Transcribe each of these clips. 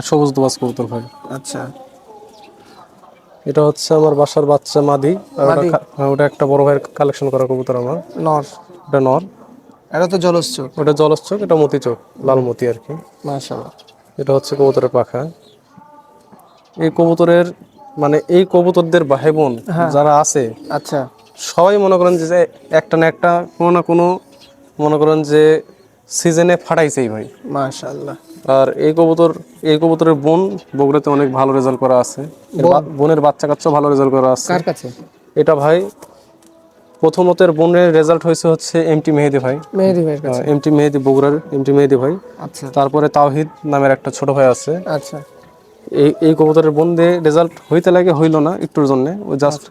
সবুজ দোবাজ কবুতর ভাই। আচ্ছা, এটা হচ্ছে আমার বাসার বাচ্চা মাদি, আর ওটা মাদি ওটা একটা বড় ভাইয়ের কালেকশন করা কবুতর আমার। নর, এটা নর। এটা তো জলচ্ছুক। ওটা জলস চোখ, এটা মতি চোখ, লাল মতি আর কি। মাশাআল্লাহ। এটা হচ্ছে কবুতরের পাখা। এই কবুতরের মানে এই কবুতরদের ভাই বোন হ্যাঁ, যারা আছে আচ্ছা, সবাই মনে করেন যে একটা না একটা কোনো না কোনো মনে করেন যে সিজনে ফাটাইছেই ভাই। মাশাআল্লাহ। আর এই কবুতরের বোন বগুড়াতে অনেক ভালো রেজাল্ট করা আছে। বোন বোনের বাচ্চা কাচ্চা ভালো রেজাল্ট করা আছে। কার কাছে? এটা ভাই প্রথমত এর বোনের রেজাল্ট হচ্ছে এমটি মেহেদি ভাই। মেহেদী ভাইয়ের কাছে। এমটি মেহেদি, বগুড়ার এমটি মেহেদি ভাই। আচ্ছা, তারপরে তাওহিদ নামের একটা ছোট ভাই আছে। আচ্ছা, এই কবুতরের বোন দিয়ে রেজাল্ট হইতে লাগে, হইল না একটুর জন্য। ও জাস্ট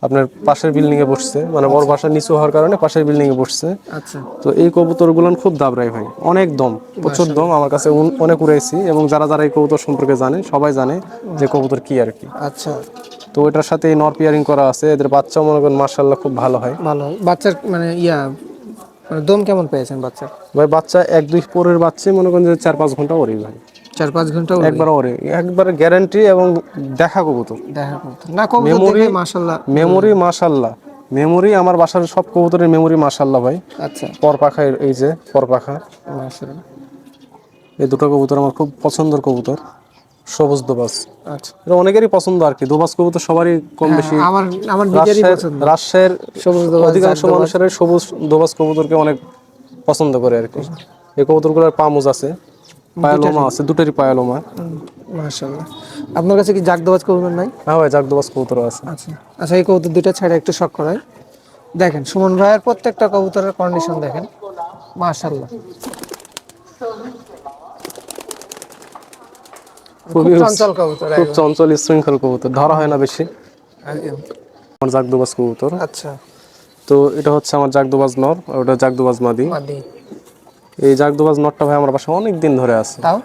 আপনার পাশের বিল্ডিং এ বসছে, মানে বড় বাসার নিচু হওয়ার কারণে পাশের বিল্ডিং এ বসছে। আচ্ছা, তো এই কবুতরগুলো খুব দাবড়ায় ভাই, অনেক দম, প্রচুর দম। আমার কাছে অনেক উড়াইছি, এবং যারা যারা এই কবুতর সম্পর্কে জানে সবাই জানে যে কবুতর কি আর কি। আচ্ছা। তো এটার সাথে এই নর পেয়ারিং করা আছে, এদের বাচ্চাও মনে করেন মাশাআল্লাহ খুব ভালো হয় ভালো বাচ্চার মানে মানে দম কেমন পেয়েছেন বাচ্চার? ভাই। বাচ্চা 1-2 পরের বাচ্চা মনে করেন যে 4-5 ঘন্টা ওরে ভাই, 4-5 ঘন্টা উড়বে? একবার ওরে, একবারে গ্যারান্টি। এবং দেখা কবুতর, দেখা করতে না, কবুতর মেমোরি, দেখে মাশাআল্লাহ। মেমোরি মাশাআল্লাহ, মেমোরি আমার বাসার সব কবুতরের মেমোরি মাশাআল্লাহ ভাই। আচ্ছা, পরপাখা, এই যে পরপাখা, মাশাআল্লাহ। এই দুটো কবুতর আমার খুব পছন্দের কবুতর, সবুজ দোবাজ। আচ্ছা, এটা অনেকেরই পছন্দ আর কি, দোবাজ কবুতর সবারই কম হ্যাঁ, বেশি। আমার আমার নিজেরই পছন্দ রাজশাহীর সবুজ দোবাজ, অধিকাংশ জাগ দোবাজ। মানুষের সবুজ দোবাজ কবুতরকে অনেক পছন্দ করে আর কি। এই কবুতরগুলোর পামুজ আছে, পায়ালোমা দুটারই আছে, দুটোরই পায়ালোমা। মাশাআল্লাহ। আপনার কাছে কি জাগ দোবাজ কবুতর নাই? হ্যাঁ ভাই, জাগ দোবাজ কবুতর আছে। আচ্ছা, আচ্ছা, এই কবুতর দুইটা ছেড়ে একটু শখ করাই। দেখেন সুমন ভাইয়ের প্রত্যেকটা কবুতরের কন্ডিশন দেখেন, মাশাআল্লাহ। খুব খুবই চঞ্চল কবুতর খুব একদম। চঞ্চল শৃঙ্খল কবুতর, ধরা হয় না বেশি। একদম। আমার জাগদোবাজ কবুতর। আচ্ছা, তো এটা হচ্ছে আমার জাগদোবাজ নর, আর ওটা জাগদোবাজ মাদি। মাদি। এই জাগদোবাজ নরটা ভাই আমার বাসায় অনেক দিন ধরে আছে। তাও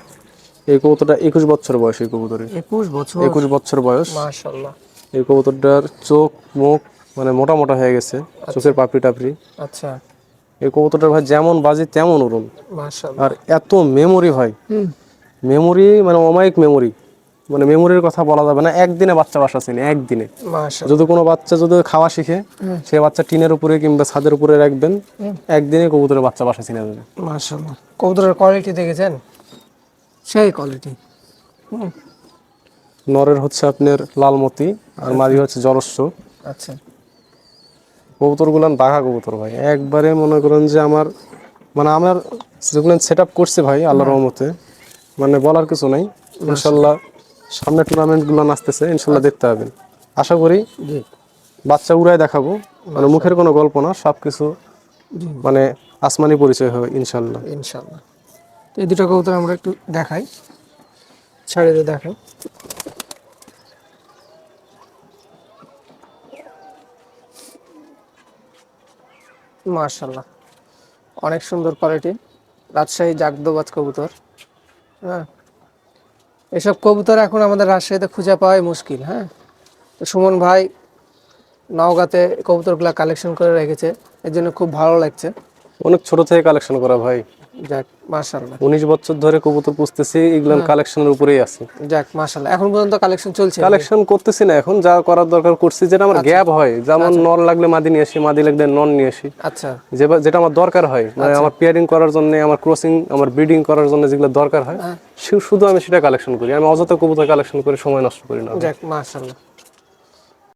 এই কবুতরটা 21 বছর বয়স এই কবুতরের। 21 বছর? 21 বছর বয়স। মাশাআল্লাহ। এই কবুতরটার চোখ মুখ মানে মোটা মোটা হয়ে গেছে, চোখের পাপড়ি টাপড়ি। আচ্ছা, এই কবুতরটার ভাই যেমন বাজি তেমন উড়ুন। মাশাআল্লাহ। আর এত মেমোরি ভাই, হুম, মেমোরি মানে অমায়িক মেমোরি। মানে মেমোরির কথা বলা যাবে না, একদিনে বাচ্চা বাসা চিনি, একদিনে। যদি মাশাআল্লাহ। কোনো বাচ্চা যদি খাওয়া শিখে, সে বাচ্চা টিনের উপরে কিংবা ছাদের উপরে রাখবেন, একদিনে কবুতরের বাচ্চা বাসা চিনে যাবে। মাশাআল্লাহ। কবুতরের কোয়ালিটি দেখেছেন? সেই কোয়ালিটি। নরের হচ্ছে আপনার লালমতি, আর মাদি হচ্ছে জলস্য। আচ্ছা, কবুতরগুলান বাঘা কবুতর ভাই, একবারে মনে করেন যে আমার মানে আমার যেগুলো সেট আপ করছে ভাই আল্লাহর রহমতে, মানে বলার কিছু নাই। ইনশাল্লাহ সামনে টুর্নামেন্টগুলো আসতেছে, ইনশাল্লাহ দেখতে পাবেন। আশা করি জি, বাচ্চা উড়ায় দেখাবো, মানে মুখের কোনো গল্প না, সব কিছু জি, মানে আসমানি পরিচয় হবে ইনশাল্লাহ। ইনশাআল্লাহ। তো এই দুটো কবুতর আমরা একটু দেখাই, ছাড়িয়ে দিয়ে দেখাই। মাশাআল্লাহ, অনেক সুন্দর কোয়ালিটি, রাজশাহী জাগদোবাজ কবুতর। হ্যাঁ, এসব কবুতর এখন আমাদের রাজশাহীতে খুঁজে পাওয়াই মুশকিল। হ্যাঁ, তো সুমন ভাই নওগাঁতে কবুতরগুলা কালেকশন করে রেখেছে, এর জন্য খুব ভালো লাগছে। অনেক ছোট থেকে কালেকশন করা ভাই, যাক মাশাআল্লাহ। 19 বছর ধরে কবুতর পুষতেছি, এগুলো কালেকশনের উপরেই আছে। যাক মাশাআল্লাহ, এখন পর্যন্ত কালেকশন চলছে? কালেকশন করতেছি না এখন, যা করার দরকার করছি। যেটা আমার গ্যাপ হয়, যেমন নর লাগলে মাদি নিয়ে আসি, মাদি লাগলে নন নিয়ে আসি। আচ্ছা, যেটা আমার দরকার হয়, মানে আমার পেয়ারিং করার জন্য, আমার ক্রসিং, আমার ব্রিডিং করার জন্য যেগুলো দরকার হয়, শুধু আমি সেটা কালেকশন করি। আমি অযথা কবুতর কালেকশন করে সময় নষ্ট করি না। যাক মাশাআল্লাহ।